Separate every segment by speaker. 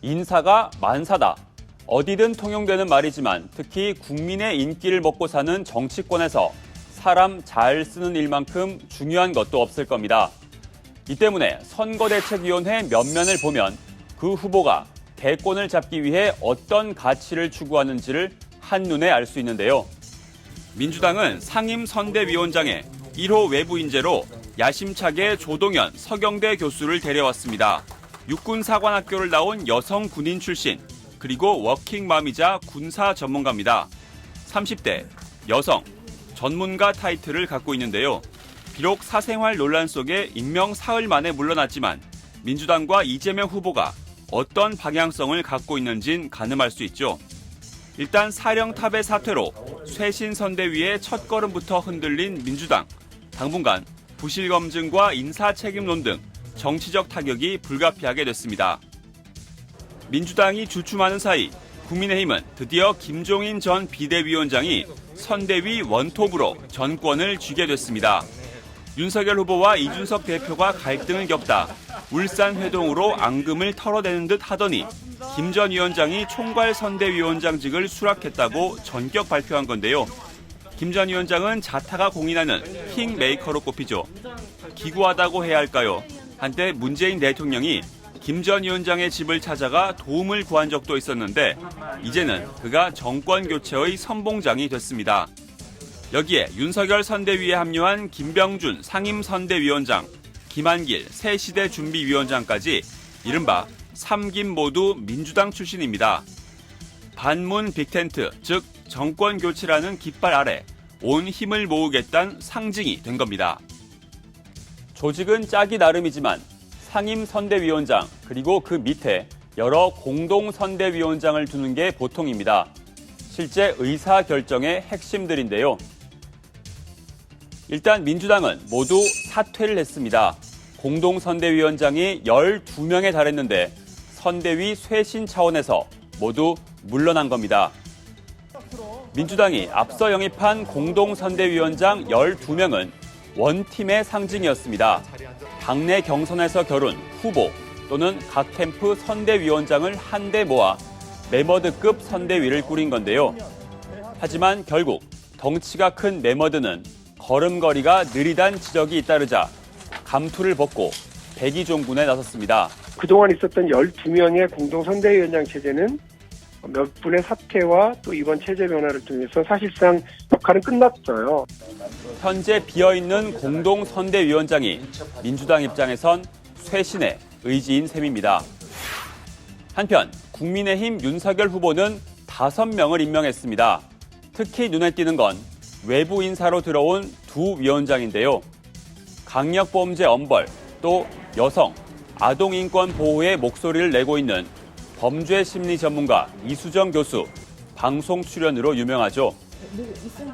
Speaker 1: 인사가 만사다. 어디든 통용되는 말이지만 특히 국민의 인기를 먹고 사는 정치권에서 사람 잘 쓰는 일만큼 중요한 것도 없을 겁니다. 이 때문에 선거대책위원회 면면을 보면 그 후보가 대권을 잡기 위해 어떤 가치를 추구하는지를 한눈에 알 수 있는데요. 민주당은 상임선대위원장에 1호 외부 인재로 야심차게 조동현 서경대 교수를 데려왔습니다. 육군사관학교를 나온 여성 군인 출신, 그리고 워킹맘이자 군사 전문가입니다. 30대, 여성, 전문가 타이틀을 갖고 있는데요. 비록 사생활 논란 속에 임명 사흘 만에 물러났지만 민주당과 이재명 후보가 어떤 방향성을 갖고 있는진 가늠할 수 있죠. 일단 사령탑의 사퇴로 쇄신선대위의 첫걸음부터 흔들린 민주당. 당분간 부실검증과 인사책임론 등 정치적 타격이 불가피하게 됐습니다. 민주당이 주춤하는 사이 국민의힘은 드디어 김종인 전 비대위원장이 선대위 원톱으로 전권을 쥐게 됐습니다. 윤석열 후보와 이준석 대표가 갈등을 겪다 울산 회동으로 앙금을 털어내는 듯 하더니 김 전 위원장이 총괄 선대위원장직을 수락했다고 전격 발표한 건데요. 김 전 위원장은 자타가 공인하는 킹메이커로 꼽히죠. 기구하다고 해야 할까요? 한때 문재인 대통령이 김 전 위원장의 집을 찾아가 도움을 구한 적도 있었는데 이제는 그가 정권 교체의 선봉장이 됐습니다. 여기에 윤석열 선대위에 합류한 김병준 상임선대위원장, 김한길 새시대 준비위원장까지 이른바 3김 모두 민주당 출신입니다. 반문 빅텐트, 즉 정권 교체라는 깃발 아래 온 힘을 모으겠다는 상징이 된 겁니다. 조직은 짜기 나름이지만 상임선대위원장 그리고 그 밑에 여러 공동선대위원장을 두는 게 보통입니다. 실제 의사결정의 핵심들인데요. 일단 민주당은 모두 사퇴를 했습니다. 공동선대위원장이 12명에 달했는데 선대위 쇄신 차원에서 모두 물러난 겁니다. 민주당이 앞서 영입한 공동선대위원장 12명은 원팀의 상징이었습니다. 당내 경선에서 겨룬 후보 또는 각 캠프 선대위원장을 한데 모아 매머드급 선대위를 꾸린 건데요. 하지만 결국 덩치가 큰 매머드는 걸음걸이가 느리단 지적이 잇따르자 감투를 벗고 백의종군에 나섰습니다.
Speaker 2: 그동안 있었던 12명의 공동선대위원장 체제는 몇 분의 사퇴와 또 이번 체제 변화를 통해서 사실상 역할은 끝났어요.
Speaker 1: 현재 비어있는 공동선대위원장이 민주당 입장에선 쇄신의 의지인 셈입니다. 한편 국민의힘 윤석열 후보는 5명을 임명했습니다. 특히 눈에 띄는 건 외부 인사로 들어온 두 위원장인데요. 강력범죄 엄벌, 또 여성, 아동인권 보호에 목소리를 내고 있는 범죄 심리 전문가 이수정 교수, 방송 출연으로 유명하죠.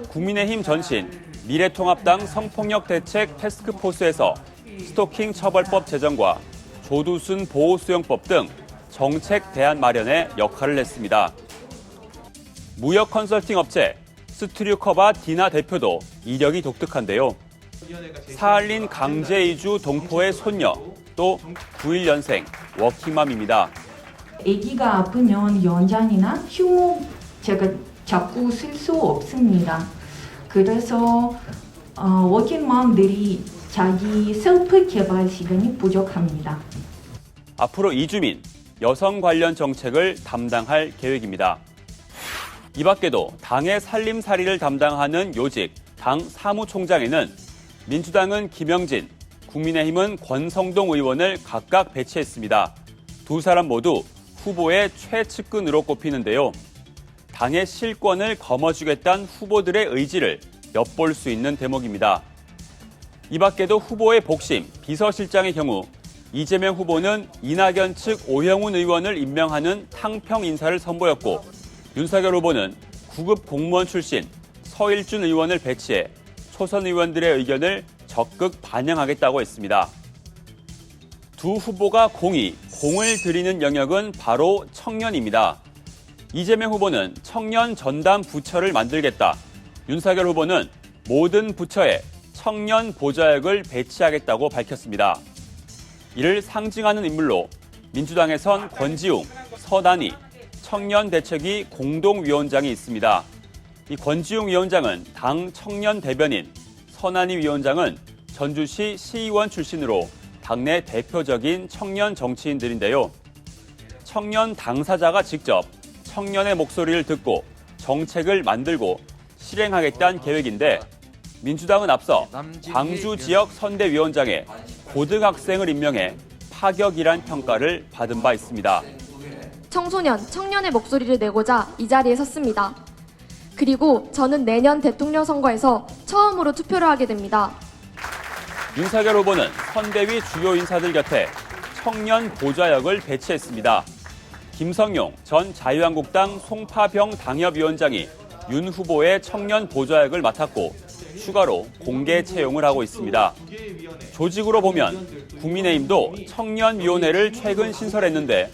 Speaker 1: 국민의힘 전신 미래통합당 성폭력 대책 태스크포스에서 스토킹 처벌법 제정과 조두순 보호수용법 등 정책 대안 마련에 역할을 했습니다. 무역 컨설팅 업체 스튜류커바 디나 대표도 이력이 독특한데요. 사할린 강제 이주 동포의 손녀, 또 91년생 워킹맘입니다.
Speaker 3: 아기가 아프면 연장이나 휴목 제가 자꾸 쓸 수 없습니다. 그래서 워킹맘들이 자기 셀프 개발 시간이 부족합니다.
Speaker 1: 앞으로 이주민, 여성 관련 정책을 담당할 계획입니다. 이 밖에도 당의 살림살이를 담당하는 요직, 당 사무총장에는 민주당은 김영진, 국민의힘은 권성동 의원을 각각 배치했습니다. 두 사람 모두 후보의 최측근으로 꼽히는데요. 당의 실권을 거머쥐겠다는 후보들의 의지를 엿볼 수 있는 대목입니다. 이 밖에도 후보의 복심, 비서실장의 경우 이재명 후보는 이낙연 측 오형훈 의원을 임명하는 탕평 인사를 선보였고 윤석열 후보는 9급 공무원 출신 서일준 의원을 배치해 초선 의원들의 의견을 적극 반영하겠다고 했습니다. 두 후보가 공을 들이는 영역은 바로 청년입니다. 이재명 후보는 청년 전담 부처를 만들겠다. 윤석열 후보는 모든 부처에 청년 보좌역을 배치하겠다고 밝혔습니다. 이를 상징하는 인물로 민주당에선 권지웅, 서단위, 청년대책위 공동위원장이 있습니다. 이 권지웅 위원장은 당 청년 대변인, 선한희 위원장은 전주시 시의원 출신으로 당내 대표적인 청년 정치인들인데요. 청년 당사자가 직접 청년의 목소리를 듣고 정책을 만들고 실행하겠다는 계획인데 민주당은 앞서 광주 지역 선대위원장에 고등학생을 임명해 파격이란 평가를 받은 바 있습니다.
Speaker 4: 청소년, 청년의 목소리를 내고자 이 자리에 섰습니다. 그리고 저는 내년 대통령 선거에서 처음으로 투표를 하게 됩니다.
Speaker 1: 윤석열 후보는 선대위 주요 인사들 곁에 청년 보좌역을 배치했습니다. 김성용 전 자유한국당 송파병 당협위원장이 윤 후보의 청년 보좌역을 맡았고 추가로 공개 채용을 하고 있습니다. 조직으로 보면 국민의힘도 청년위원회를 최근 신설했는데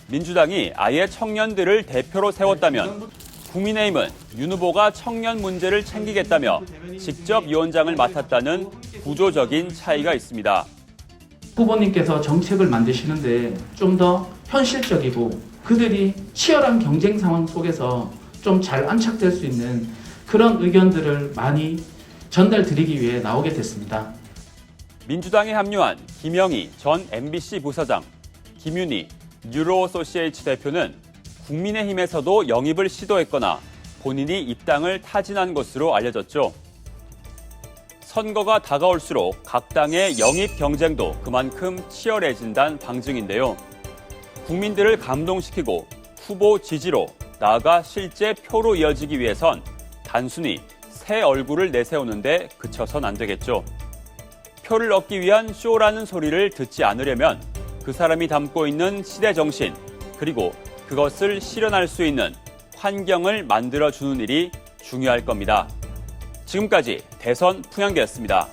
Speaker 1: 민주당이 아예 청년들을 대표로 세웠다면 국민의힘은 윤 후보가 청년 문제를 챙기겠다며 직접 위원장을 맡았다는 구조적인 차이가 있습니다.
Speaker 5: 후보님께서 정책을 만드시는데 좀 더 현실적이고 그들이 치열한 경쟁 상황 속에서 좀 잘 안착될 수 있는 그런 의견들을 많이 전달드리기 위해 나오게 됐습니다.
Speaker 1: 민주당에 합류한 김영희 전 MBC 부사장, 김윤희 뉴로어소시에이츠 대표는 국민의힘에서도 영입을 시도했거나 본인이 입당을 타진한 것으로 알려졌죠. 선거가 다가올수록 각 당의 영입 경쟁도 그만큼 치열해진다는 방증인데요. 국민들을 감동시키고 후보 지지로 나아가 실제 표로 이어지기 위해선 단순히 새 얼굴을 내세우는데 그쳐선 안 되겠죠. 표를 얻기 위한 쇼라는 소리를 듣지 않으려면 그 사람이 담고 있는 시대 정신, 그리고 그것을 실현할 수 있는 환경을 만들어주는 일이 중요할 겁니다. 지금까지 대선 풍향계였습니다.